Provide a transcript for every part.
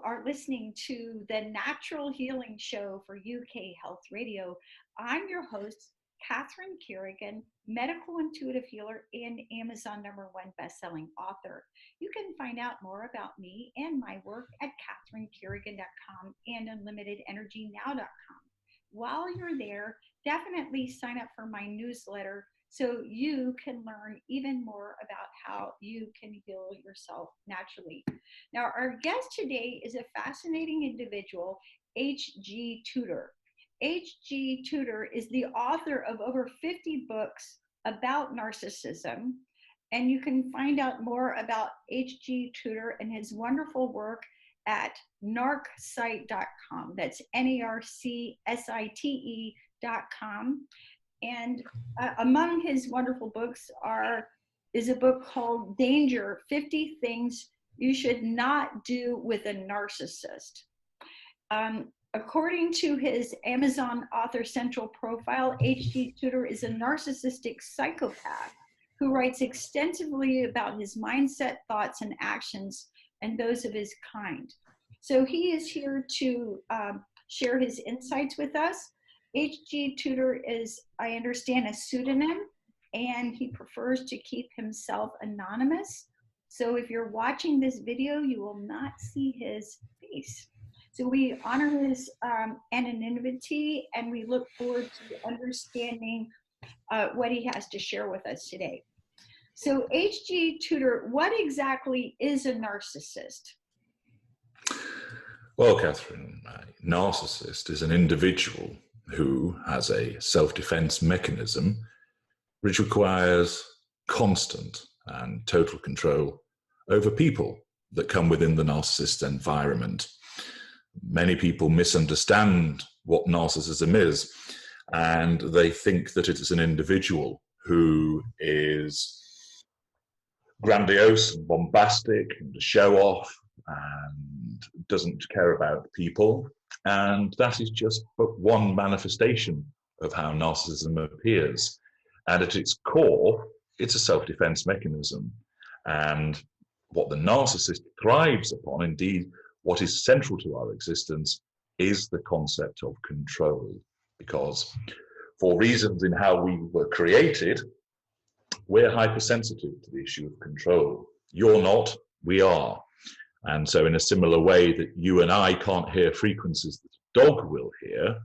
are listening to the Natural Healing Show for UK Health Radio. I'm your host, Catherine Carrigan, medical intuitive healer and Amazon #1 bestselling author. You can find out more about me and my work at catherinecarrigan.com and unlimitedenergynow.com. While you're there, definitely sign up for my newsletter so you can learn even more about how you can heal yourself naturally. Now, our guest today is a fascinating individual, H.G. Tudor. H.G. Tudor is the author of over 50 books about narcissism, and you can find out more about H.G. Tudor and his wonderful work at narcsite.com. That's NARCSITE.com. And among his wonderful books is a book called Danger, 50 Things You Should Not Do with a Narcissist. According to his Amazon Author Central profile, H.G. Tudor is a narcissistic psychopath who writes extensively about his mindset, thoughts, and actions, and those of his kind. So he is here to share his insights with us. H.G. Tudor is, I understand, a pseudonym, and he prefers to keep himself anonymous. So if you're watching this video, you will not see his face. So we honor his anonymity, and we look forward to understanding what he has to share with us today. So H.G. Tudor, what exactly is a narcissist? Well, Catherine, a narcissist is an individual who has a self-defense mechanism which requires constant and total control over people that come within the narcissist environment. Many people misunderstand what narcissism is, and they think that it is an individual who is grandiose and bombastic and a show-off and doesn't care about people. And that is just but one manifestation of how narcissism appears. And at its core, it's a self-defense mechanism. And what the narcissist thrives upon, indeed, what is central to our existence, is the concept of control. Because for reasons in how we were created, we're hypersensitive to the issue of control. You're not, we are. And so in a similar way that you and I can't hear frequencies that a dog will hear,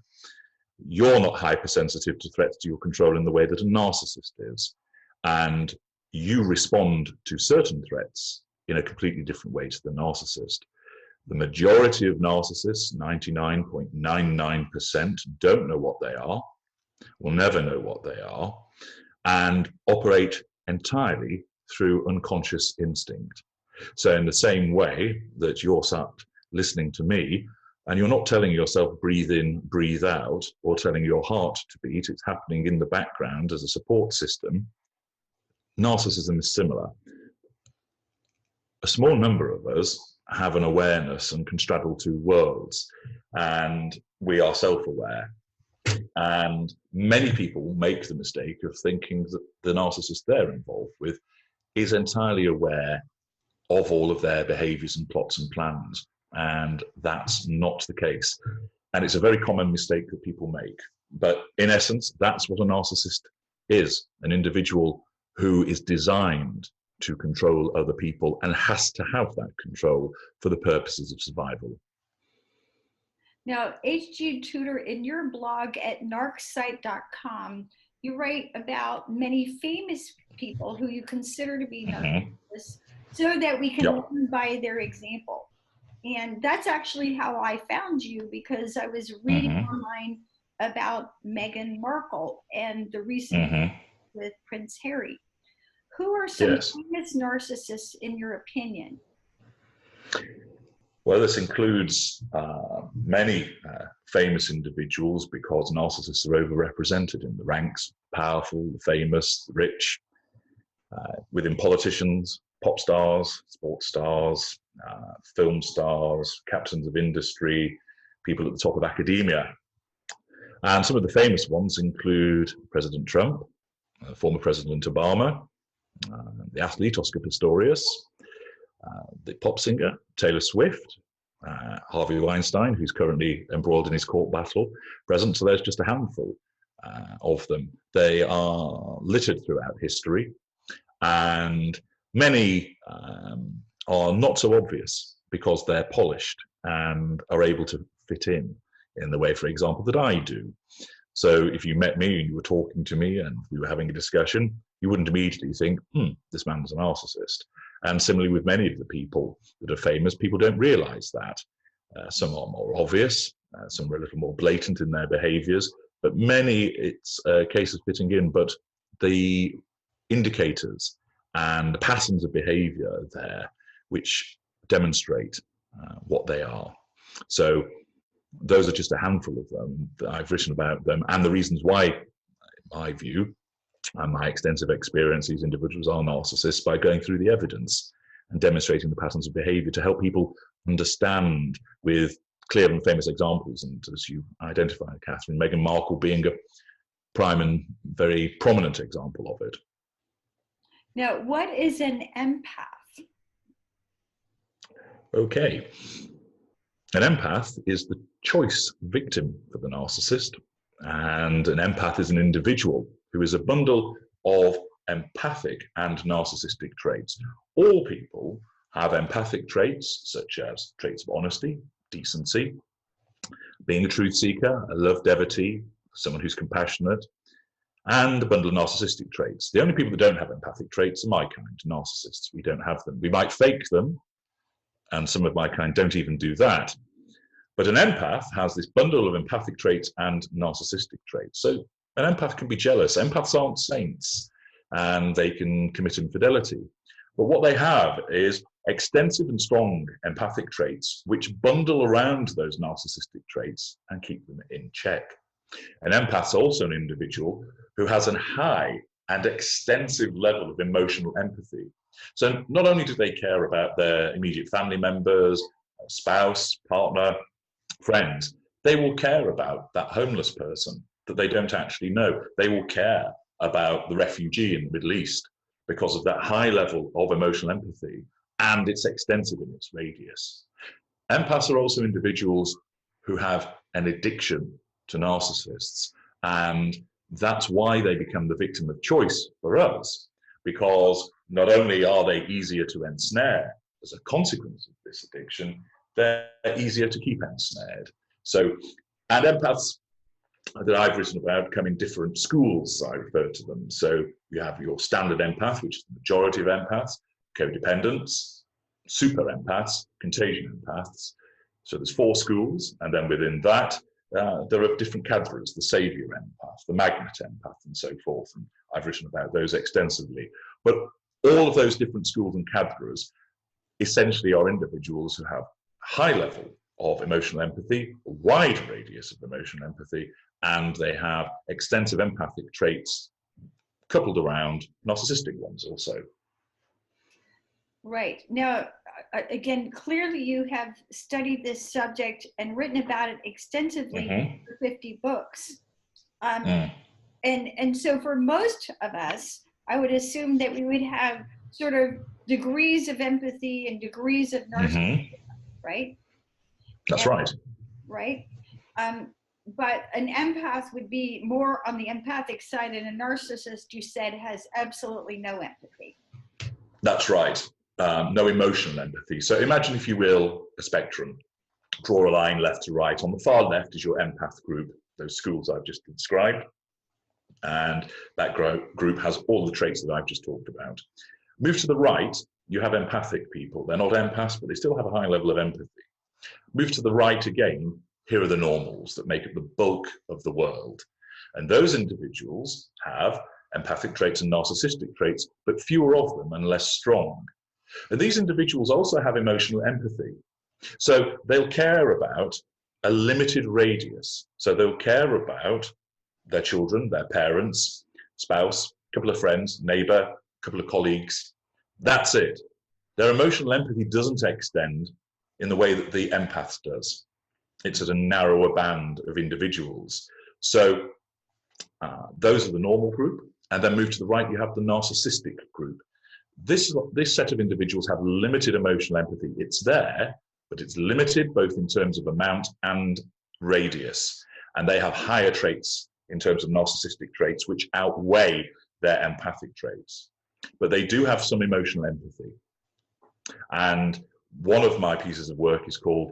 you're not hypersensitive to threats to your control in the way that a narcissist is. And you respond to certain threats in a completely different way to the narcissist. The majority of narcissists, 99.99%, don't know what they are, will never know what they are, and operate entirely through unconscious instinct. So in the same way that you're sat listening to me and you're not telling yourself breathe in, breathe out, or telling your heart to beat, it's happening in the background as a support system. Narcissism is similar. A small number of us have an awareness and can straddle two worlds, and we are self-aware. And many people make the mistake of thinking that the narcissist they're involved with is entirely aware of all of their behaviors and plots and plans. And that's not the case. And it's a very common mistake that people make. But in essence, that's what a narcissist is, an individual who is designed to control other people and has to have that control for the purposes of survival. Now, H.G. Tudor, in your blog at narcsite.com, you write about many famous people who you consider to be narcissists, so that we can learn by their example. And that's actually how I found you, because I was reading online about Meghan Markle and the recent with Prince Harry. Who are some famous narcissists in your opinion? Well, this includes many famous individuals, because narcissists are overrepresented in the ranks: powerful, the famous, the rich, within politicians, pop stars, sports stars, film stars, captains of industry, people at the top of academia. And some of the famous ones include President Trump, former President Obama, the athlete Oscar Pistorius, the pop singer Taylor Swift, Harvey Weinstein, who's currently embroiled in his court battle, present. So there's just a handful of them. They are littered throughout history, and many are not so obvious because they're polished and are able to fit in the way, for example, that I do. So if you met me and you were talking to me and we were having a discussion, you wouldn't immediately think, this man's a narcissist. And similarly with many of the people that are famous, people don't realize that. Some are more obvious, some are a little more blatant in their behaviors, but many, it's a case of fitting in, but the indicators and the patterns of behavior are there which demonstrate what they are. So those are just a handful of them that I've written about them, and the reasons why, in my view, and my extensive experience, these individuals are narcissists, by going through the evidence and demonstrating the patterns of behavior to help people understand with clear and famous examples. And as you identified, Catherine, Meghan Markle being a prime and very prominent example of it. Now, what is an empath? Okay. An empath is the choice victim for the narcissist, and an empath is an individual who is a bundle of empathic and narcissistic traits. All people have empathic traits, such as traits of honesty, decency, being a truth seeker, a love devotee, someone who's compassionate, and a bundle of narcissistic traits. The only people that don't have empathic traits are my kind, narcissists. We don't have them. We might fake them, and some of my kind don't even do that. But an empath has this bundle of empathic traits and narcissistic traits. So an empath can be jealous. Empaths aren't saints, and they can commit infidelity. But what they have is extensive and strong empathic traits which bundle around those narcissistic traits and keep them in check. An empath is also an individual who has a high and extensive level of emotional empathy. So not only do they care about their immediate family members, spouse, partner, friends, they will care about that homeless person that they don't actually know. They will care about the refugee in the Middle East because of that high level of emotional empathy, and it's extensive in its radius. Empaths are also individuals who have an addiction to narcissists, and that's why they become the victim of choice for us, because not only are they easier to ensnare as a consequence of this addiction, they're easier to keep ensnared. So, and empaths that I've written about come in different schools, I refer to them. So you have your standard empath, which is the majority of empaths, codependents, super empaths, contagion empaths. So there's 4 schools, and then within that, there are different categories, the savior empath, the magnet empath, and so forth. And I've written about those extensively. But all of those different schools and categories essentially are individuals who have high level of emotional empathy, a wide radius of emotional empathy, and they have extensive empathic traits coupled around narcissistic ones also. Right. Now, again, clearly you have studied this subject and written about it extensively for 50 books. And so for most of us, I would assume that we would have sort of degrees of empathy and degrees of narcissism, right? That's right. Right. But an empath would be more on the empathic side, and a narcissist, you said, has absolutely no empathy. That's right. No emotional empathy. So imagine, if you will, a spectrum. Draw a line left to right. On the far left is your empath group, those schools I've just described. And that group has all the traits that I've just talked about. Move to the right, you have empathic people. They're not empaths, but they still have a high level of empathy. Move to the right again, here are the normals that make up the bulk of the world. And those individuals have empathic traits and narcissistic traits, but fewer of them and less strong. And these individuals also have emotional empathy. So they'll care about a limited radius. So they'll care about their children, their parents, spouse, a couple of friends, neighbor, a couple of colleagues. That's it. Their emotional empathy doesn't extend in the way that the empath does. It's at a narrower band of individuals. So those are the normal group. And then move to the right, you have the narcissistic group. This set of individuals have limited emotional empathy. It's there, but it's limited both in terms of amount and radius. And they have higher traits in terms of narcissistic traits, which outweigh their empathic traits. But they do have some emotional empathy. And one of my pieces of work is called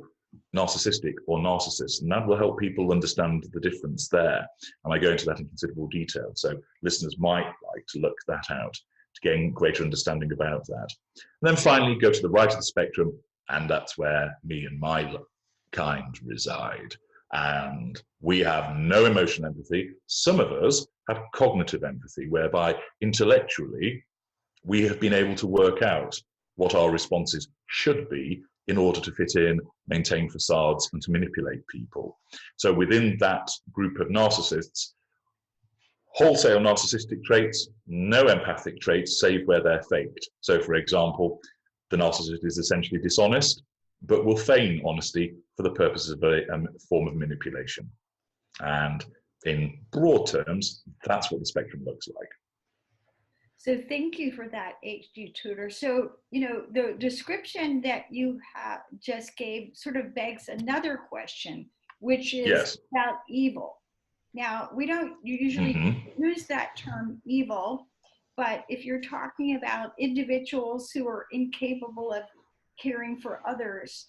Narcissistic or Narcissist, and that will help people understand the difference there. And I go into that in considerable detail. So listeners might like to look that out to gain greater understanding about that. And then finally, go to the right of the spectrum, and that's where me and my kind reside. And we have no emotional empathy. Some of us have cognitive empathy, whereby intellectually we have been able to work out what our responses should be in order to fit in, maintain facades, and to manipulate people. So within that group of narcissists, wholesale narcissistic traits, no empathic traits, save where they're faked. So for example, the narcissist is essentially dishonest, but will feign honesty for the purposes of a form of manipulation. And in broad terms, that's what the spectrum looks like. So thank you for that, H.G. Tudor. So, the description that you have just gave sort of begs another question, which is about evil. Now, we don't usually use that term evil, but if you're talking about individuals who are incapable of caring for others,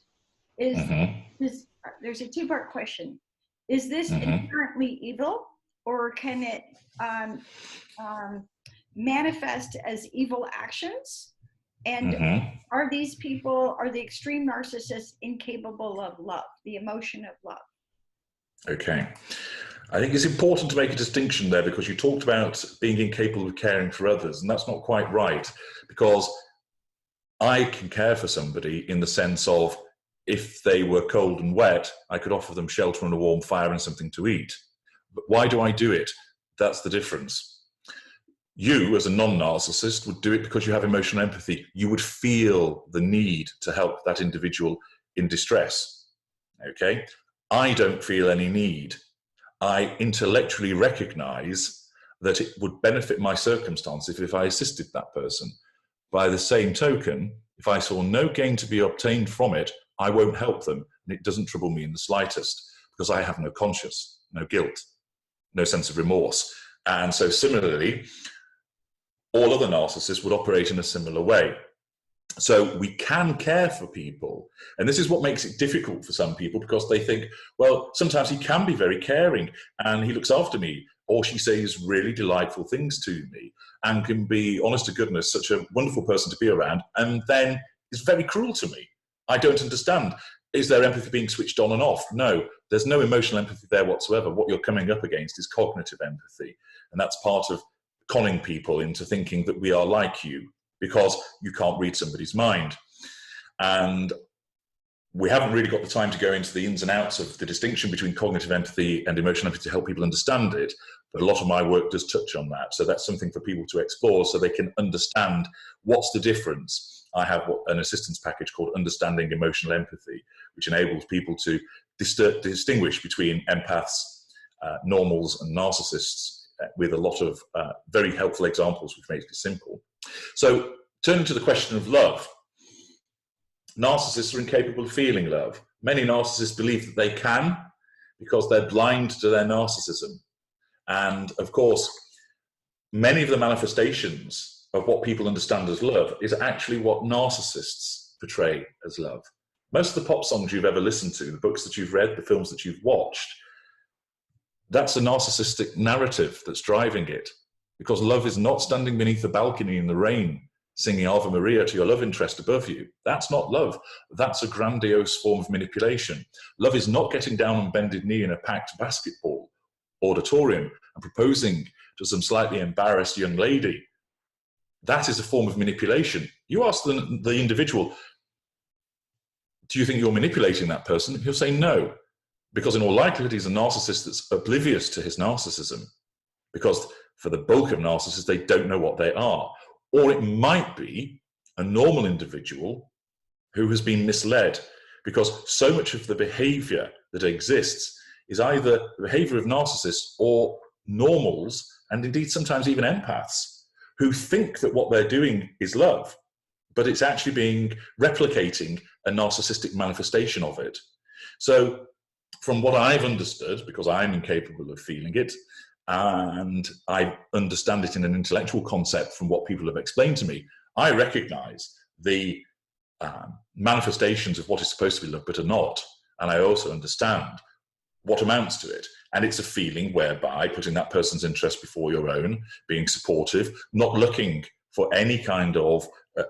there's a two-part question. Is this inherently evil, or can it manifest as evil actions? And are these people, are the extreme narcissists incapable of love, the emotion of love? Okay. I think it's important to make a distinction there, because you talked about being incapable of caring for others, and that's not quite right, because I can care for somebody in the sense of, if they were cold and wet, I could offer them shelter and a warm fire and something to eat. But why do I do it? That's the difference. You, as a non-narcissist, would do it because you have emotional empathy. You would feel the need to help that individual in distress. Okay? I don't feel any need. I intellectually recognize that it would benefit my circumstance if I assisted that person. By the same token, if I saw no gain to be obtained from it, I won't help them, and it doesn't trouble me in the slightest, because I have no conscience, no guilt, no sense of remorse. And so similarly, all other narcissists would operate in a similar way. So we can care for people, and this is what makes it difficult for some people, because they think, well, sometimes he can be very caring and he looks after me, or she says really delightful things to me and can be, honest to goodness, such a wonderful person to be around, and then is very cruel to me. I don't understand. Is there empathy being switched on and off? No, there's no emotional empathy there whatsoever. What you're coming up against is cognitive empathy, and that's part of conning people into thinking that we are like you, because you can't read somebody's mind. And we haven't really got the time to go into the ins and outs of the distinction between cognitive empathy and emotional empathy to help people understand it, but a lot of my work does touch on that. So that's something for people to explore so they can understand what's the difference. I have an assistance package called Understanding Emotional Empathy, which enables people to distinguish between empaths, normals, and narcissists, with a lot of very helpful examples, which makes it simple. So turning to the question of love, narcissists are incapable of feeling love. Many narcissists believe that they can, because they're blind to their narcissism. And of course, many of the manifestations of what people understand as love is actually what narcissists portray as love. Most of the pop songs you've ever listened to, the books that you've read, the films that you've watched, that's a narcissistic narrative that's driving it. Because love is not standing beneath the balcony in the rain singing Ave Maria to your love interest above you. That's not love. That's a grandiose form of manipulation. Love is not getting down on bended knee in a packed basketball auditorium and proposing to some slightly embarrassed young lady. That is a form of manipulation. You ask the individual, do you think you're manipulating that person? He'll say no, because in all likelihood he's a narcissist that's oblivious to his narcissism, because for the bulk of narcissists, they don't know what they are. Or it might be a normal individual who has been misled, because so much of the behavior that exists is either the behavior of narcissists or normals, and indeed sometimes even empaths, who think that what they're doing is love, but it's actually replicating a narcissistic manifestation of it. So from what I've understood, because I'm incapable of feeling it, and I understand it in an intellectual concept from what people have explained to me, I recognize the manifestations of what is supposed to be love but are not. And I also understand what amounts to it. And it's a feeling whereby putting that person's interest before your own, being supportive, not looking for any kind of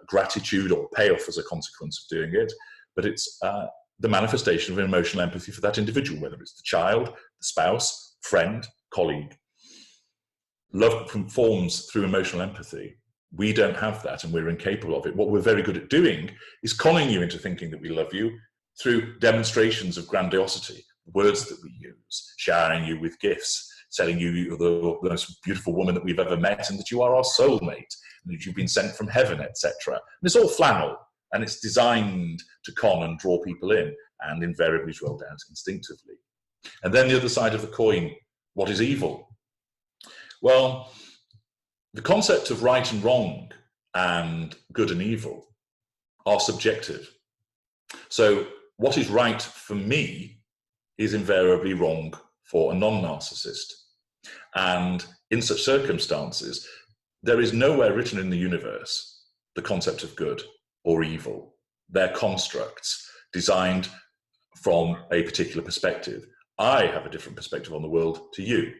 gratitude or payoff as a consequence of doing it, but it's the manifestation of emotional empathy for that individual, whether it's the child, the spouse, friend, colleague. Love forms through emotional empathy. We don't have that, and we're incapable of it. What we're very good at doing is conning you into thinking that we love you through demonstrations of grandiosity, words that we use, showering you with gifts, telling you you're the most beautiful woman that we've ever met, and that you are our soulmate, and that you've been sent from heaven, etc. And it's all flannel, and it's designed to con and draw people in, and invariably is rolled out instinctively. And then the other side of the coin, what is evil? Well, the concept of right and wrong and good and evil are subjective. So what is right for me is invariably wrong for a non-narcissist. And in such circumstances, there is nowhere written in the universe the concept of good or evil. They're constructs designed from a particular perspective. I have a different perspective on the world to you.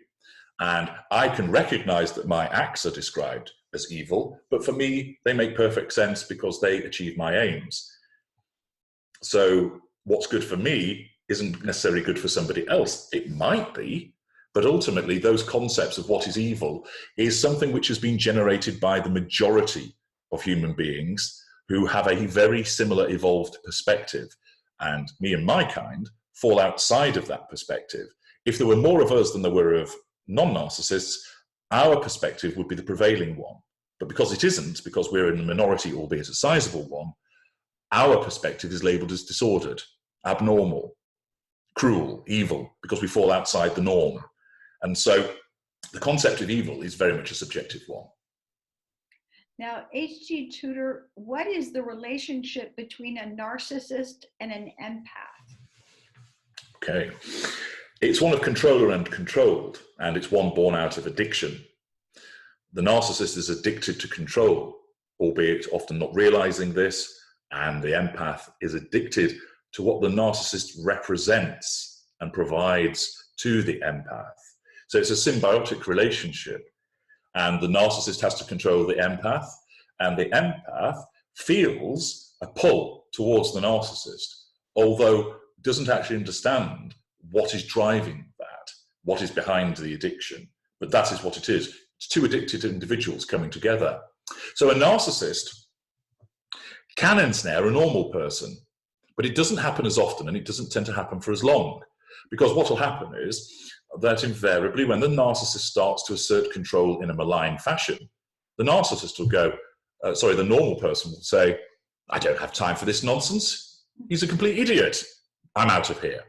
And I can recognize that my acts are described as evil, but for me, they make perfect sense because they achieve my aims. So what's good for me isn't necessarily good for somebody else. It might be, but ultimately those concepts of what is evil is something which has been generated by the majority of human beings who have a very similar evolved perspective. And me and my kind fall outside of that perspective. If there were more of us than there were of non-narcissists, our perspective would be the prevailing one. But because it isn't, because we're in a minority, albeit a sizable one, our perspective is labelled as disordered, abnormal, cruel, evil, because we fall outside the norm. And so the concept of evil is very much a subjective one. Now, H.G. Tudor, what is the relationship between a narcissist and an empath? Okay. It's one of controller and controlled, and it's one born out of addiction. The narcissist is addicted to control, albeit often not realizing this, and the empath is addicted to what the narcissist represents and provides to the empath. So it's a symbiotic relationship, and the narcissist has to control the empath, and the empath feels a pull towards the narcissist, although doesn't actually understand what is driving that, what is behind the addiction. But that is what it is. It's two addicted individuals coming together. So a narcissist can ensnare a normal person, but it doesn't happen as often, and it doesn't tend to happen for as long. Because what will happen is that invariably when the narcissist starts to assert control in a malign fashion, the narcissist will go, the normal person will say, I don't have time for this nonsense. He's a complete idiot. I'm out of here.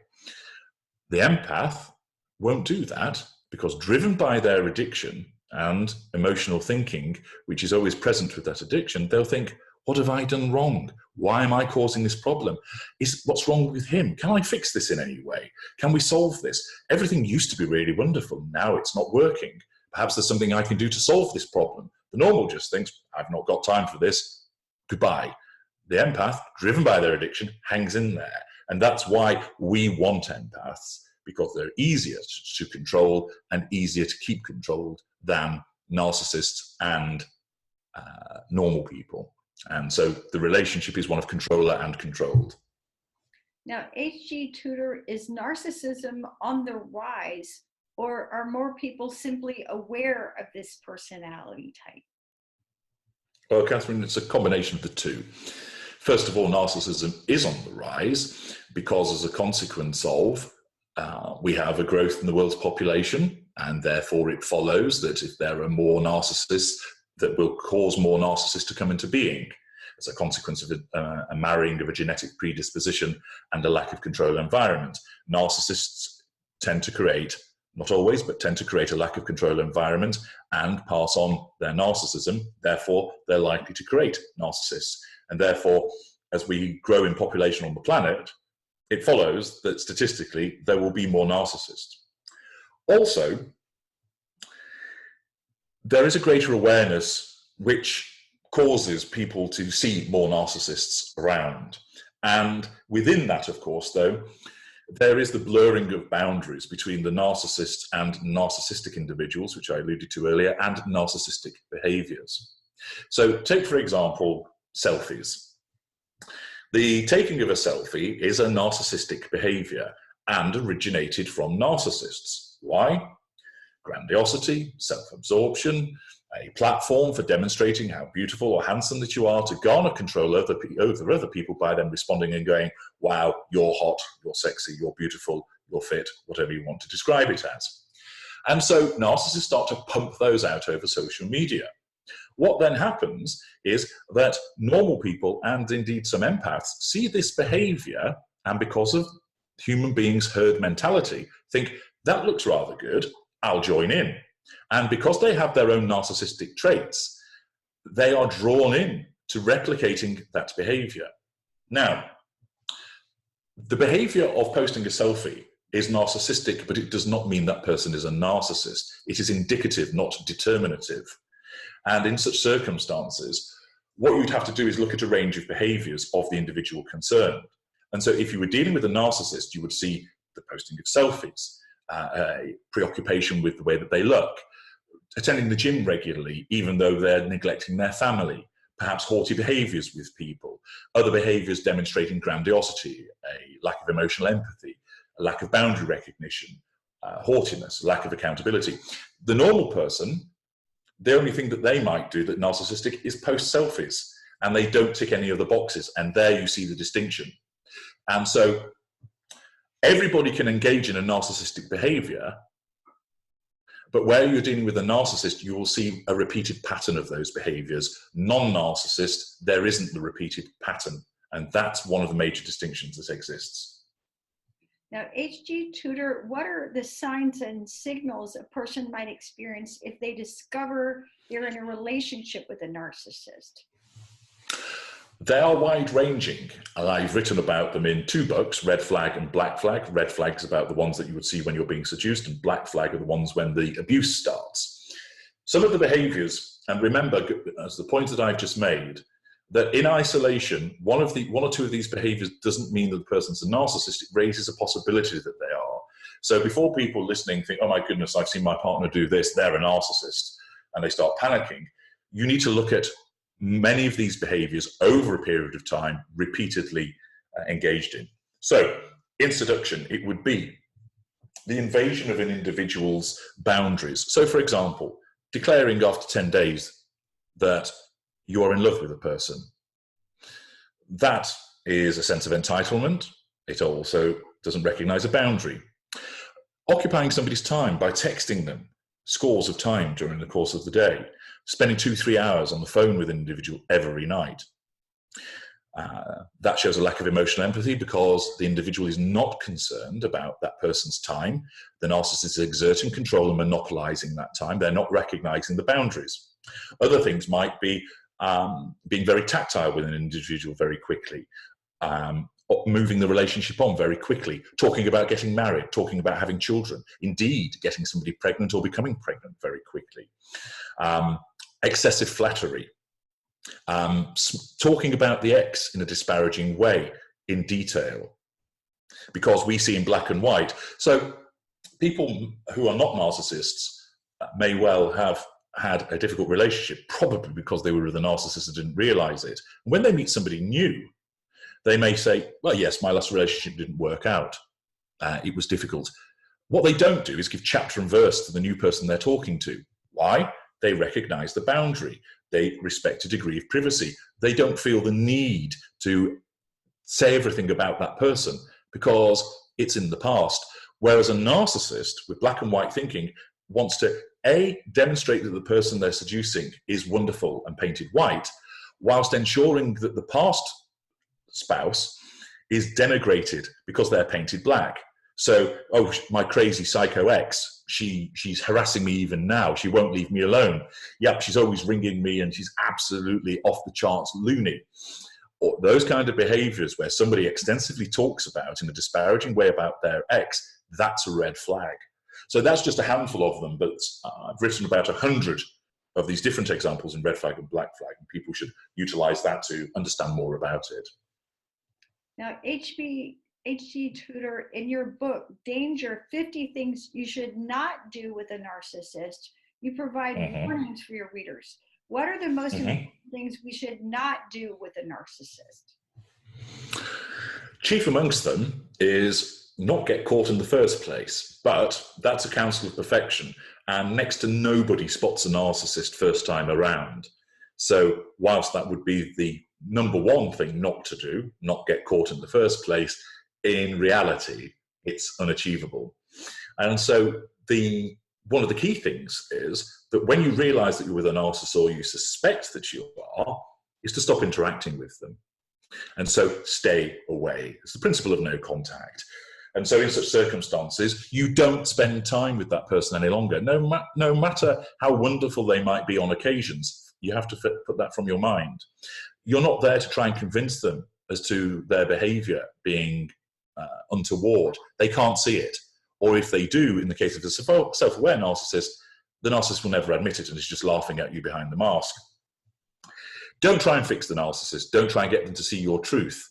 The empath won't do that because, driven by their addiction and emotional thinking, which is always present with that addiction, they'll think, what have I done wrong? Why am I causing this problem? What's wrong with him? Can I fix this in any way? Can we solve this? Everything used to be really wonderful. Now it's not working. Perhaps there's something I can do to solve this problem. The normal just thinks, I've not got time for this. Goodbye. The empath, driven by their addiction, hangs in there. And that's why we want empaths, because they're easier to control and easier to keep controlled than narcissists and normal people. And so the relationship is one of controller and controlled. Now, H.G. Tudor, is narcissism on the rise, or are more people simply aware of this personality type? Well, Catherine, it's a combination of the two. First of all, narcissism is on the rise because, as a consequence of, we have a growth in the world's population, and therefore it follows that if there are more narcissists, that will cause more narcissists to come into being as a consequence of a marrying of a genetic predisposition and a lack of control environment. Narcissists tend to create, not always, but tend to create a lack of control environment and pass on their narcissism. Therefore, they're likely to create narcissists. And therefore, as we grow in population on the planet, it follows that statistically there will be more narcissists. Also, there is a greater awareness which causes people to see more narcissists around. And within that, of course, though, there is the blurring of boundaries between the narcissists and narcissistic individuals, which I alluded to earlier, and narcissistic behaviors. So take, for example, selfies. The taking of a selfie is a narcissistic behavior and originated from narcissists. Why? Grandiosity, self-absorption, a platform for demonstrating how beautiful or handsome that you are, to garner control over other people by them responding and going, wow, you're hot, you're sexy, you're beautiful, you're fit, whatever you want to describe it as. And so narcissists start to pump those out over social media. What then happens is that normal people, and indeed some empaths, see this behavior, and because of human beings' herd mentality, think, that looks rather good, I'll join in. And because they have their own narcissistic traits, they are drawn in to replicating that behavior. Now, the behavior of posting a selfie is narcissistic, but it does not mean that person is a narcissist. It is indicative, not determinative. And in such circumstances, what you'd have to do is look at a range of behaviors of the individual concerned. And so if you were dealing with a narcissist, you would see the posting of selfies, a preoccupation with the way that they look, attending the gym regularly, even though they're neglecting their family, perhaps haughty behaviors with people, other behaviors demonstrating grandiosity, a lack of emotional empathy, a lack of boundary recognition, haughtiness, lack of accountability. The normal person, the only thing that they might do that narcissistic is post selfies, and they don't tick any of the boxes, and there you see the distinction. And so everybody can engage in a narcissistic behavior, but where you're dealing with a narcissist, you will see a repeated pattern of those behaviors. Non-narcissist, there isn't the repeated pattern, and that's one of the major distinctions that exists. Now, H.G. Tudor, what are the signs and signals a person might experience if they discover they're in a relationship with a narcissist? They are wide-ranging, and I've written about them in 2 books, Red Flag and Black Flag. Red Flag is about the ones that you would see when you're being seduced, and Black Flag are the ones when the abuse starts. Some of the behaviors, and remember, as the point that I've just made, that in isolation, one or two of these behaviors doesn't mean that the person's a narcissist. It raises a possibility that they are. So before people listening think, oh my goodness, I've seen my partner do this, they're a narcissist, and they start panicking, you need to look at many of these behaviors over a period of time, repeatedly engaged in. So in seduction, it would be the invasion of an individual's boundaries. So for example, declaring after 10 days that you are in love with a person. That is a sense of entitlement. It also doesn't recognize a boundary. Occupying somebody's time by texting them scores of time during the course of the day, spending 2-3 hours on the phone with an individual every night. That shows a lack of emotional empathy because the individual is not concerned about that person's time. The narcissist is exerting control and monopolizing that time. They're not recognizing the boundaries. Other things might be being very tactile with an individual very quickly, moving the relationship on very quickly, talking about getting married, talking about having children, indeed getting somebody pregnant or becoming pregnant very quickly. Excessive flattery, talking about the ex in a disparaging way in detail, because we see in black and white. So people who are not narcissists may well have had a difficult relationship, probably because they were with a narcissist and didn't realize it. When they meet somebody new, they may say, well, yes, my last relationship didn't work out. It was difficult. What they don't do is give chapter and verse to the new person they're talking to. Why? They recognize the boundary. They respect a degree of privacy. They don't feel the need to say everything about that person because it's in the past. Whereas a narcissist with black and white thinking wants to, A, demonstrate that the person they're seducing is wonderful and painted white, whilst ensuring that the past spouse is denigrated because they're painted black. So, oh, my crazy psycho ex, she's harassing me even now. She won't leave me alone. Yep, she's always ringing me and she's absolutely off the charts loony. or those kind of behaviors where somebody extensively talks about in a disparaging way about their ex, that's a red flag. So that's just a handful of them, but I've written about 100 of these different examples in red flag and black flag, and people should utilize that to understand more about it. Now, H.G. Tudor, in your book, Danger, 50 Things You Should Not Do with a Narcissist, you provide warnings for your readers. What are the most important things we should not do with a narcissist? Chief amongst them is not get caught in the first place, but that's a counsel of perfection, and next to nobody spots a narcissist first time around. So whilst that would be the number one thing not to do, not get caught in the first place, in reality, it's unachievable. And so one of the key things is that when you realize that you're with a narcissist, or you suspect that you are, is to stop interacting with them. And so stay away. It's the principle of no contact. And so in such circumstances, you don't spend time with that person any longer. No matter how wonderful they might be on occasions, you have to put that from your mind. You're not there to try and convince them as to their behavior being untoward. They can't see it. Or if they do, in the case of a self-aware narcissist, the narcissist will never admit it and is just laughing at you behind the mask. Don't try and fix the narcissist. Don't try and get them to see your truth.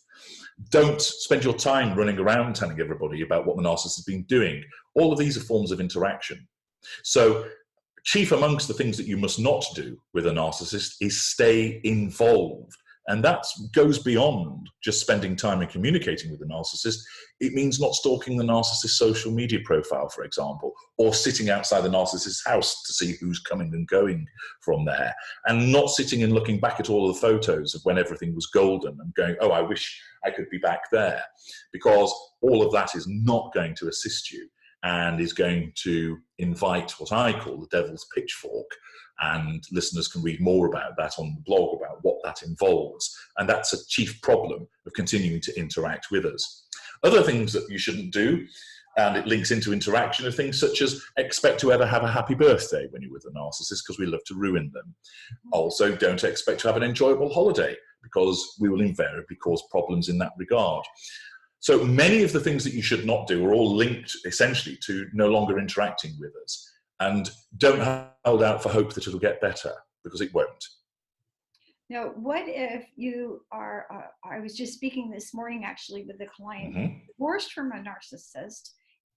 Don't spend your time running around telling everybody about what the narcissist has been doing. All of these are forms of interaction. So chief amongst the things that you must not do with a narcissist is stay involved. And that goes beyond just spending time and communicating with the narcissist. It means not stalking the narcissist's social media profile, for example, or sitting outside the narcissist's house to see who's coming and going from there, and not sitting and looking back at all of the photos of when everything was golden and going, oh, I wish I could be back there, because all of that is not going to assist you and is going to invite what I call the devil's pitchfork. And listeners can read more about that on the blog about what that involves. And that's a chief problem of continuing to interact with us. Other things that you shouldn't do, and it links into interaction, are things such as expect to ever have a happy birthday when you're with a narcissist, because we love to ruin them. Also, don't expect to have an enjoyable holiday, because we will invariably cause problems in that regard. So many of the things that you should not do are all linked essentially to no longer interacting with us. And don't hold out for hope that it'll get better, because it won't. Now, what if you are, I was just speaking this morning actually with a client divorced from a narcissist,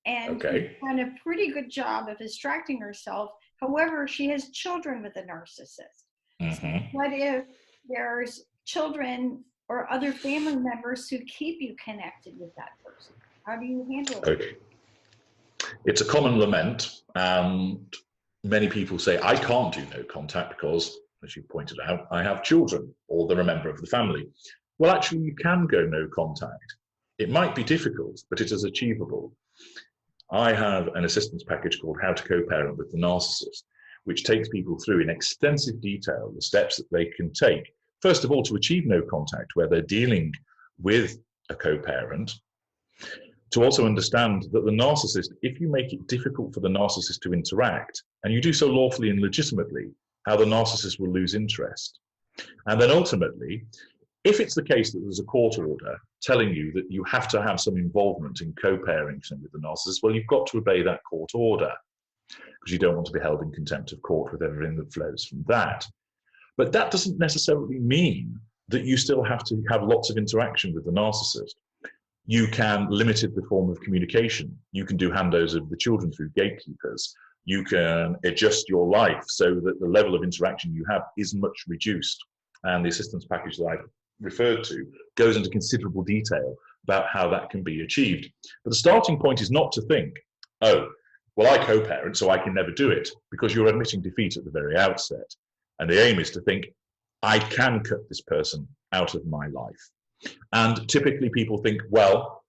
and done a pretty good job of distracting herself. However, she has children with a narcissist. So what if there's children or other family members who keep you connected with that person? How do you handle it? It's a common lament, and many people say, I can't do no contact because, as you pointed out, I have children, or they're a member of the family. Well, actually, you can go no contact. It might be difficult, but it is achievable. I have an assistance package called How to Co-Parent with the Narcissist, which takes people through in extensive detail the steps that they can take, first of all, to achieve no contact, where they're dealing with a co-parent, to also understand that the narcissist, if you make it difficult for the narcissist to interact, and you do so lawfully and legitimately, how the narcissist will lose interest. And then ultimately, if it's the case that there's a court order telling you that you have to have some involvement in co-parenting with the narcissist, well, you've got to obey that court order, because you don't want to be held in contempt of court with everything that flows from that. But that doesn't necessarily mean that you still have to have lots of interaction with the narcissist. You can limit the form of communication. You can do handovers of the children through gatekeepers. You can adjust your life so that the level of interaction you have is much reduced. And the assistance package that I've referred to goes into considerable detail about how that can be achieved. But the starting point is not to think, oh, well, I co-parent, so I can never do it, because you're admitting defeat at the very outset. And the aim is to think, I can cut this person out of my life. And typically people think, well,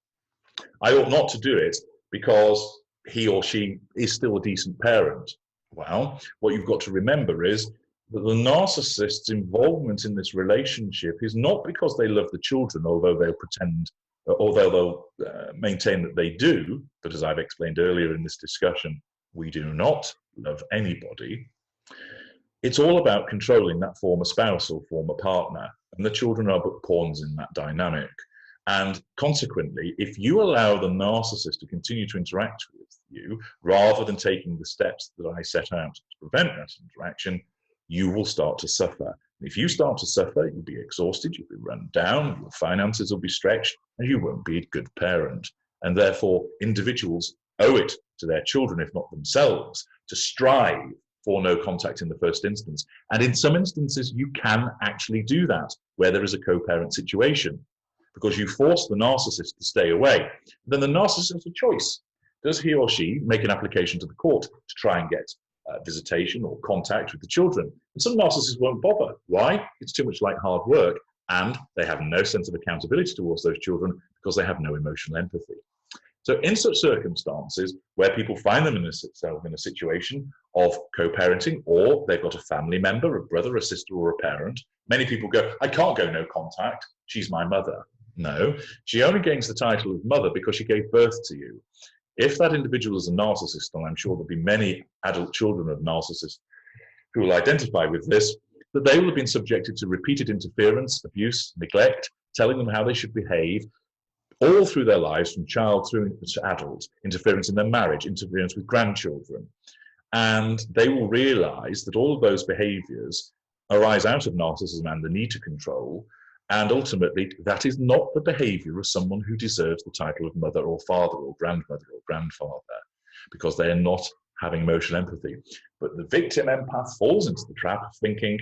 I ought not to do it because he or she is still a decent parent. Well, what you've got to remember is that the narcissist's involvement in this relationship is not because they love the children, although they'll maintain that they do. But as I've explained earlier in this discussion, we do not love anybody. it's all about controlling that former spouse or former partner, and the children are but pawns in that dynamic. And consequently, if you allow the narcissist to continue to interact with you, rather than taking the steps that I set out to prevent that interaction, you will start to suffer. If you start to suffer, you'll be exhausted, you'll be run down, your finances will be stretched, and you won't be a good parent. And therefore, individuals owe it to their children, if not themselves, to strive for no contact in the first instance. And in some instances, you can actually do that where there is a co-parent situation, because you force the narcissist to stay away. Then the narcissist has a choice. Does he or she make an application to the court to try and get visitation or contact with the children? And some narcissists won't bother. Why? It's too much like hard work, and they have no sense of accountability towards those children because they have no emotional empathy. So in such circumstances where people find themselves in a situation of co-parenting, or they've got a family member, a brother, a sister, or a parent, many people go, I can't go no contact, she's my mother. No, she only gains the title of mother because she gave birth to you. If that individual is a narcissist, and I'm sure there'll be many adult children of narcissists who will identify with this, that they will have been subjected to repeated interference, abuse, neglect, telling them how they should behave, all through their lives, from child through to adult, interference in their marriage, interference with grandchildren. And they will realize that all of those behaviors arise out of narcissism and the need to control. And ultimately, that is not the behavior of someone who deserves the title of mother or father or grandmother or grandfather, because they are not having emotional empathy. But the victim empath falls into the trap of thinking,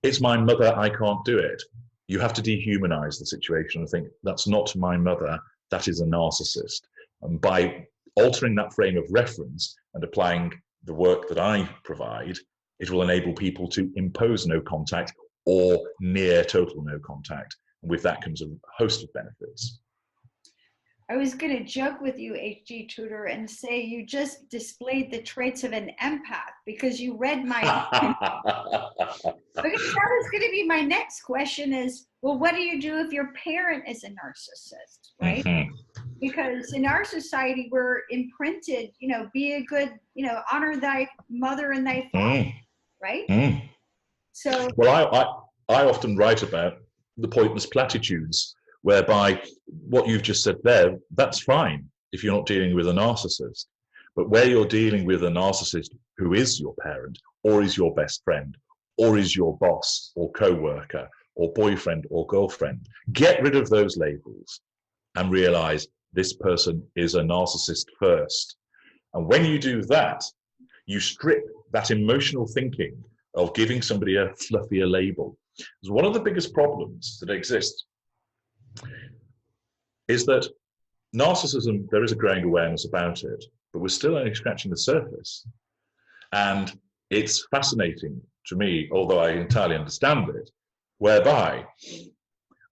it's my mother, I can't do it. You have to dehumanize the situation and think, that's not my mother, that is a narcissist. And by altering that frame of reference and applying the work that I provide, it will enable people to impose no contact or near total no contact. And with that comes a host of benefits. I was going to joke with you, H.G. Tudor, and say you just displayed the traits of an empath because you read my... Because that was going to be my next question is, well, what do you do if your parent is a narcissist, right? Mm-hmm. Because in our society, we're imprinted, be a good, honor thy mother and thy father, right? Mm. So, well, I often write about the pointless platitudes, whereby what you've just said there, that's fine if you're not dealing with a narcissist. But where you're dealing with a narcissist who is your parent, or is your best friend, or is your boss, or co-worker, or boyfriend, or girlfriend, get rid of those labels and realize this person is a narcissist first. And when you do that, you strip that emotional thinking of giving somebody a fluffier label. Because one of the biggest problems that exists is that narcissism, there is a growing awareness about it, but we're still only scratching the surface. And it's fascinating to me, although I entirely understand it, whereby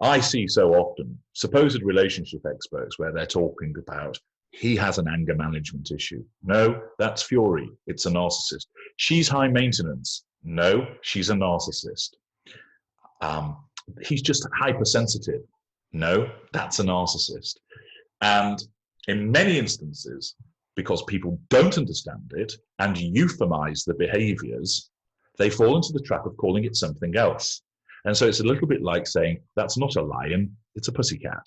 I see so often supposed relationship experts where they're talking about, he has an anger management issue. No, that's fury. It's a narcissist. She's high maintenance. No, she's a narcissist. He's just hypersensitive. No, that's a narcissist. And in many instances, because people don't understand it and euphemize the behaviors, they fall into the trap of calling it something else. And so it's a little bit like saying, that's not a lion, it's a pussycat.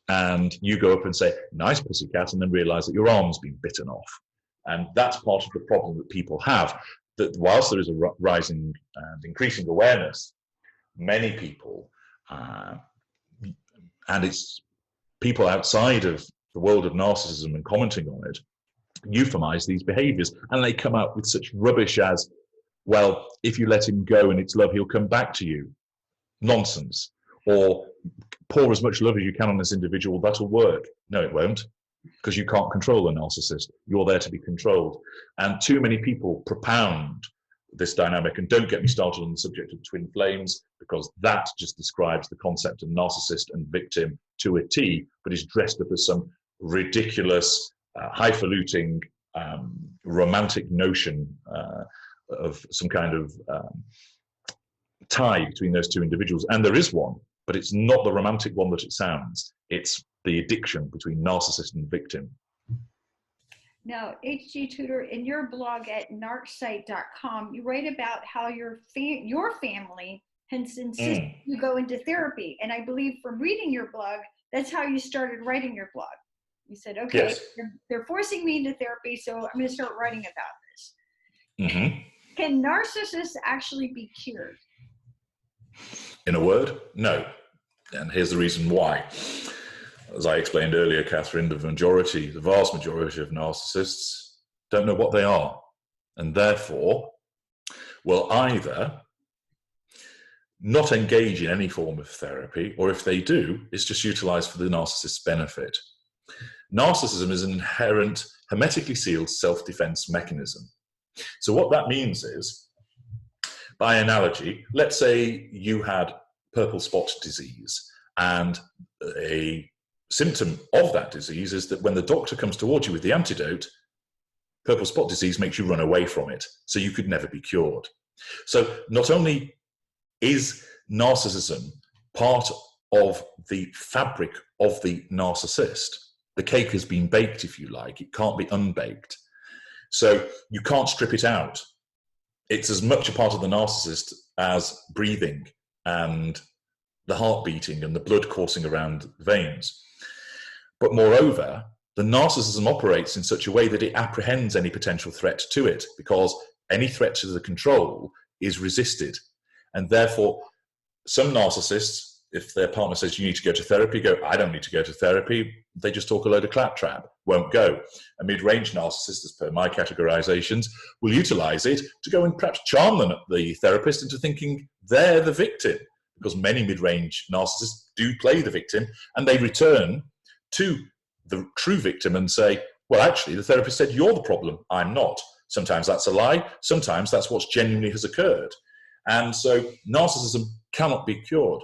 And you go up and say, nice pussycat, and then realize that your arm's been bitten off. And that's part of the problem that people have, that whilst there is a rising and increasing awareness, many people, and it's people outside of the world of narcissism and commenting on it, euphemize these behaviors, and they come out with such rubbish as, well, if you let him go and it's love, he'll come back to you. Nonsense. Or pour as much love as you can on this individual, that'll work. No, it won't, because you can't control a narcissist. You're there to be controlled. And too many people propound this dynamic, and don't get me started on the subject of twin flames, because that just describes the concept of narcissist and victim to a T, but is dressed up as some ridiculous, highfalutin, romantic notion of some kind of tie between those two individuals. And there is one, but it's not the romantic one that it sounds. It's the addiction between narcissist and victim. Now, H.G. Tudor, in your blog at narcsite.com, you write about how your family has insisted you go into therapy. And I believe from reading your blog, that's how you started writing your blog. You said, okay, Yes. they're forcing me into therapy, so I'm going to start writing about this. Mm-hmm. Can narcissists actually be cured? In a word, no. And here's the reason why. As I explained earlier, Catherine, the vast majority of narcissists don't know what they are, and therefore will either not engage in any form of therapy, or if they do, it's just utilized for the narcissist's benefit. Narcissism is an inherent, hermetically sealed self-defense mechanism. So what that means is, by analogy, let's say you had purple spot disease, and a symptom of that disease is that when the doctor comes towards you with the antidote, purple spot disease makes you run away from it, so you could never be cured. So not only is narcissism part of the fabric of the narcissist, the cake has been baked, if you like, it can't be unbaked. So you can't strip it out. It's as much a part of the narcissist as breathing and the heart beating and the blood coursing around the veins. But moreover, the narcissism operates in such a way that it apprehends any potential threat to it, because any threat to the control is resisted. And therefore, some narcissists, if their partner says you need to go to therapy, go, I don't need to go to therapy. They just talk a load of claptrap, won't go. A mid-range narcissist, as per my categorizations, will utilize it to go and perhaps charm the therapist into thinking they're the victim, because many mid-range narcissists do play the victim, and they return to the true victim and say, well, actually, the therapist said you're the problem, I'm not. Sometimes that's a lie, sometimes that's what genuinely has occurred. And so narcissism cannot be cured.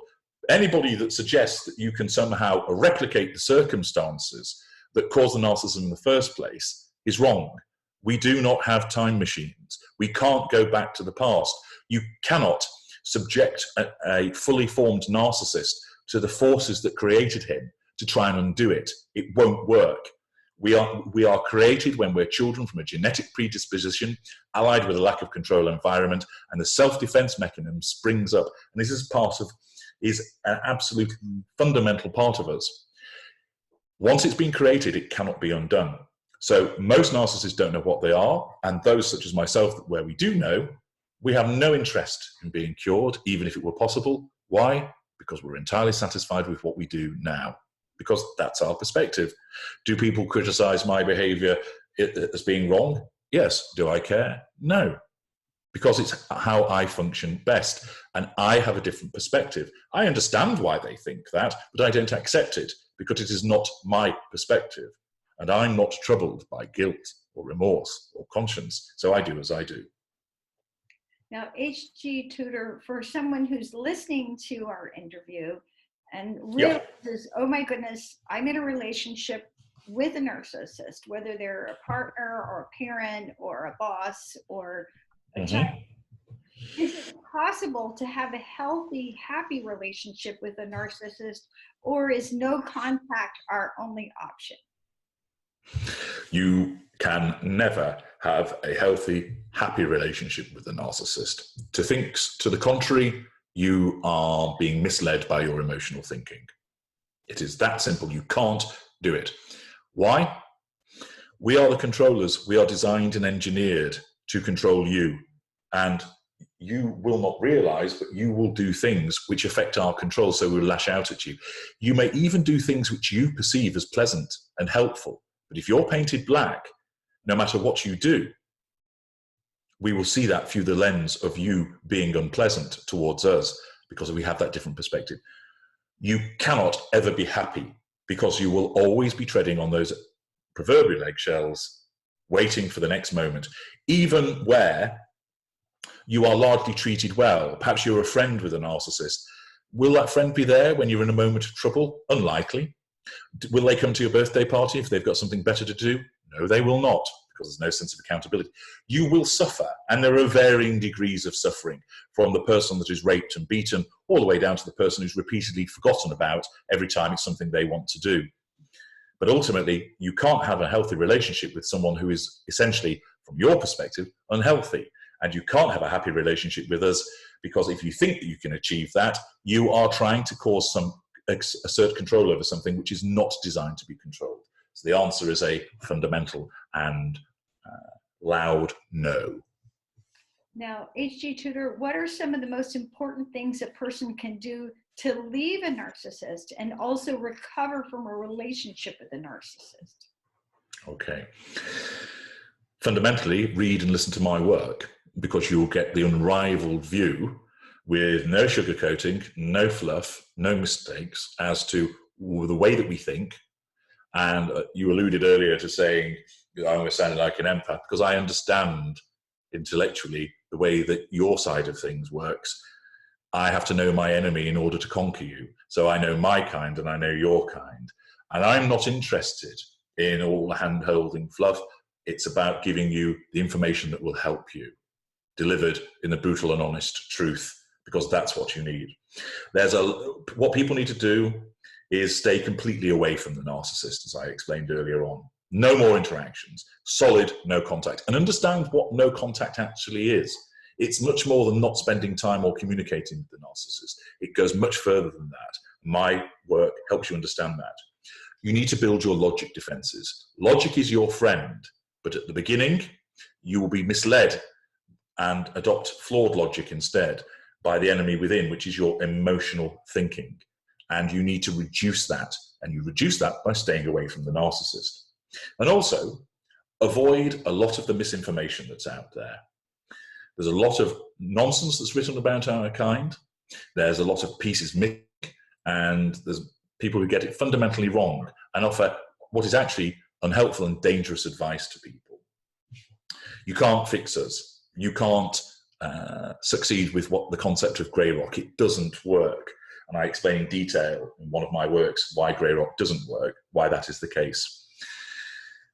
Anybody that suggests that you can somehow replicate the circumstances that caused the narcissism in the first place is wrong. We do not have time machines. We can't go back to the past. You cannot subject a fully formed narcissist to the forces that created him to try and undo it. It won't work. We are created when we're children from a genetic predisposition, allied with a lack of control environment, and the self-defense mechanism springs up. And this is an absolute fundamental part of us. Once it's been created, it cannot be undone. So most narcissists don't know what they are, and those such as myself, where we do know, we have no interest in being cured, even if it were possible. Why? Because we're entirely satisfied with what we do now, because that's our perspective. Do people criticize my behavior as being wrong? Yes. Do I care? No. Because it's how I function best, and I have a different perspective. I understand why they think that, but I don't accept it, because it is not my perspective, and I'm not troubled by guilt or remorse or conscience, so I do as I do. Now, H.G. Tudor, for someone who's listening to our interview and realizes, oh my goodness, I'm in a relationship with a narcissist, whether they're a partner or a parent or a boss or a child, is it possible to have a healthy, happy relationship with a narcissist, or is no contact our only option? You can never have a healthy, happy relationship with a narcissist. To think to the contrary, you are being misled by your emotional thinking. It is that simple. You can't do it. Why? We are the controllers. We are designed and engineered to control you. And you will not realize, but you will do things which affect our control, so we'll lash out at you. You may even do things which you perceive as pleasant and helpful. But if you're painted black, no matter what you do, we will see that through the lens of you being unpleasant towards us, because we have that different perspective. You cannot ever be happy, because you will always be treading on those proverbial eggshells, waiting for the next moment, even where you are largely treated well. Perhaps you're a friend with a narcissist. Will that friend be there when you're in a moment of trouble? Unlikely. Will they come to your birthday party if they've got something better to do? No, they will not, because there's no sense of accountability. You will suffer, and there are varying degrees of suffering, from the person that is raped and beaten all the way down to the person who's repeatedly forgotten about every time it's something they want to do. But ultimately, you can't have a healthy relationship with someone who is essentially, from your perspective, unhealthy. And you can't have a happy relationship with us, because if you think that you can achieve that, you are trying to cause assert control over something which is not designed to be controlled. So the answer is a fundamental and loud no. Now, H.G. Tudor, what are some of the most important things a person can do to leave a narcissist and also recover from a relationship with a narcissist? Okay. Fundamentally, read and listen to my work, because you'll get the unrivaled view with no sugarcoating, no fluff, no mistakes as to the way that we think. And you alluded earlier to saying I almost sounded like an empath, because I understand intellectually the way that your side of things works. I have to know my enemy in order to conquer you. So I know my kind and I know your kind. And I'm not interested in all the hand-holding fluff. It's about giving you the information that will help you, delivered in the brutal and honest truth, because that's what you need. What people need to do is stay completely away from the narcissist, as I explained earlier on. No more interactions, solid no contact, and understand what no contact actually is. It's much more than not spending time or communicating with the narcissist. It goes much further than that. My work helps you understand that. You need to build your logic defenses. Logic is your friend, but at the beginning, you will be misled and adopt flawed logic instead by the enemy within, which is your emotional thinking. And you need to reduce that. And you reduce that by staying away from the narcissist. And also, avoid a lot of the misinformation that's out there. There's a lot of nonsense that's written about our kind. There's a lot of pieces missing, and there's people who get it fundamentally wrong and offer what is actually unhelpful and dangerous advice to people. You can't fix us. You can't succeed with what the concept of grey rock. It doesn't work. And I explain in detail in one of my works why grey rock doesn't work, why that is the case.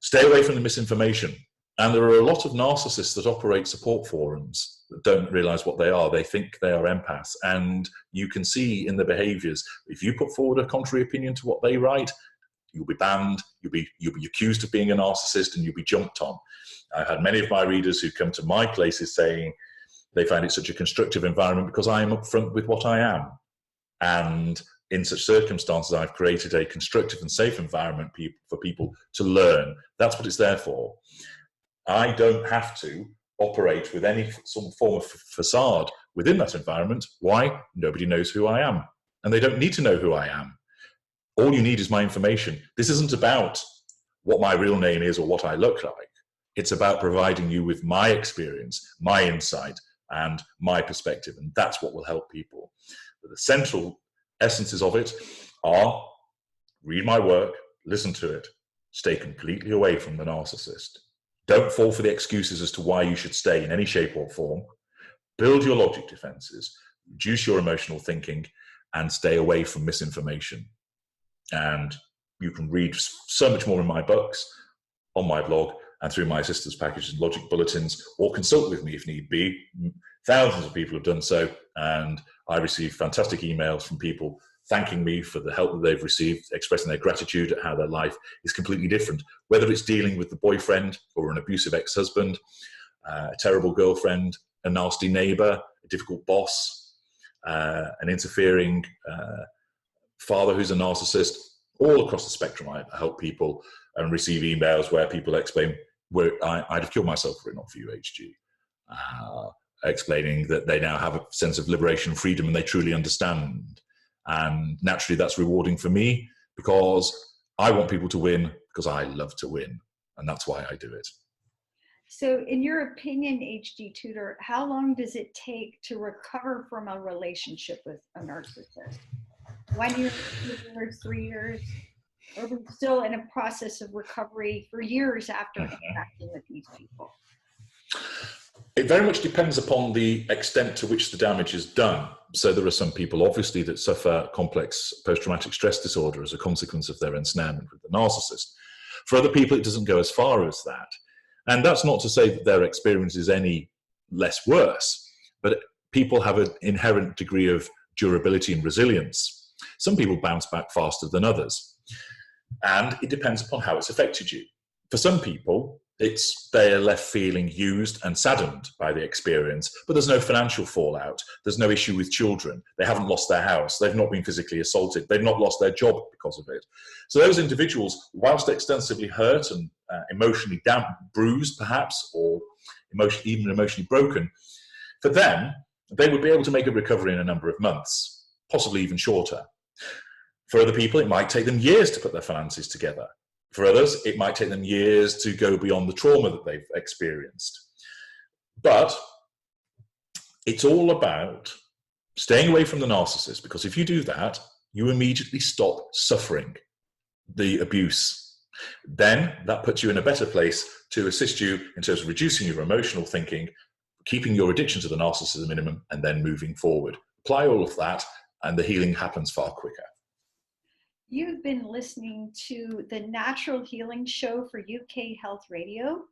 Stay away from the misinformation. And there are a lot of narcissists that operate support forums that don't realize what they are. They think they are empaths. And you can see in the behaviors, if you put forward a contrary opinion to what they write, you'll be banned, you'll be accused of being a narcissist, and you'll be jumped on. I've had many of my readers who come to my places saying they find it such a constructive environment because I am upfront with what I am. And in such circumstances, I've created a constructive and safe environment for people to learn. That's what it's there for. I don't have to operate with some form of facade within that environment. Why? Nobody knows who I am. And they don't need to know who I am. All you need is my information. This isn't about what my real name is or what I look like. It's about providing you with my experience, my insight, and my perspective. And that's what will help people. But the central essences of it are: read my work, listen to it, stay completely away from the narcissist. Don't fall for the excuses as to why you should stay in any shape or form. Build your logic defenses, reduce your emotional thinking, and stay away from misinformation. And you can read so much more in my books, on my blog, and through my assistance package and logic bulletins, or consult with me if need be. Thousands of people have done so, and I receive fantastic emails from people thanking me for the help that they've received, expressing their gratitude at how their life is completely different, whether it's dealing with the boyfriend or an abusive ex-husband, a terrible girlfriend, a nasty neighbor, a difficult boss, an interfering father who's a narcissist. All across the spectrum, I help people and receive emails where people explain, I'd have killed myself were it not for you, HG. Explaining that they now have a sense of liberation and freedom, and they truly understand. And naturally, that's rewarding for me, because I want people to win, because I love to win. And that's why I do it. So in your opinion, H.G. Tudor, how long does it take to recover from a relationship with a narcissist? 1 year, 2 years, 3 years? Or are we still in a process of recovery for years after interacting with these people? It very much depends upon the extent to which the damage is done. So there are some people, obviously, that suffer complex post-traumatic stress disorder as a consequence of their ensnarement with the narcissist. For other people, it doesn't go as far as that. And that's not to say that their experience is any less worse, but people have an inherent degree of durability and resilience. Some people bounce back faster than others. And it depends upon how it's affected you. For some people, they're left feeling used and saddened by the experience, but there's no financial fallout. There's no issue with children. They haven't lost their house. They've not been physically assaulted. They've not lost their job because of it. So those individuals, whilst extensively hurt and emotionally bruised perhaps, or even emotionally broken, for them, they would be able to make a recovery in a number of months, possibly even shorter. For other people, it might take them years to put their finances together. For others, it might take them years to go beyond the trauma that they've experienced. But it's all about staying away from the narcissist, because if you do that, you immediately stop suffering the abuse. Then that puts you in a better place to assist you in terms of reducing your emotional thinking, keeping your addiction to the narcissist at a minimum, and then moving forward. Apply all of that, and the healing happens far quicker. You've been listening to the Natural Healing Show for UK Health Radio,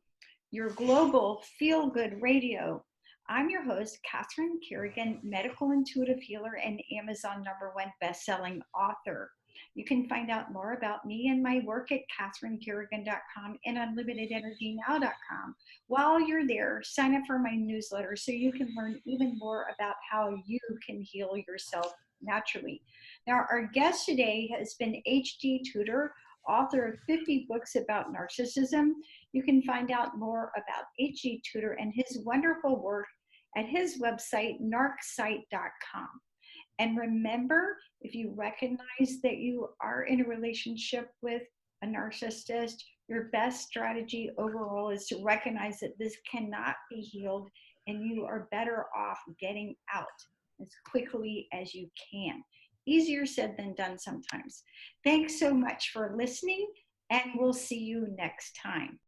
your global feel-good radio. I'm your host, Catherine Carrigan, medical intuitive healer and Amazon #1 best-selling author. You can find out more about me and my work at catherinecarrigan.com and unlimitedenergynow.com. While you're there, sign up for my newsletter so you can learn even more about how you can heal yourself naturally. Now, our guest today has been H.D. Tudor, author of 50 books about narcissism. You can find out more about H.D. Tudor and his wonderful work at his website, narcsite.com. And remember, if you recognize that you are in a relationship with a narcissist, your best strategy overall is to recognize that this cannot be healed and you are better off getting out as quickly as you can. Easier said than done sometimes. Thanks so much for listening, and we'll see you next time.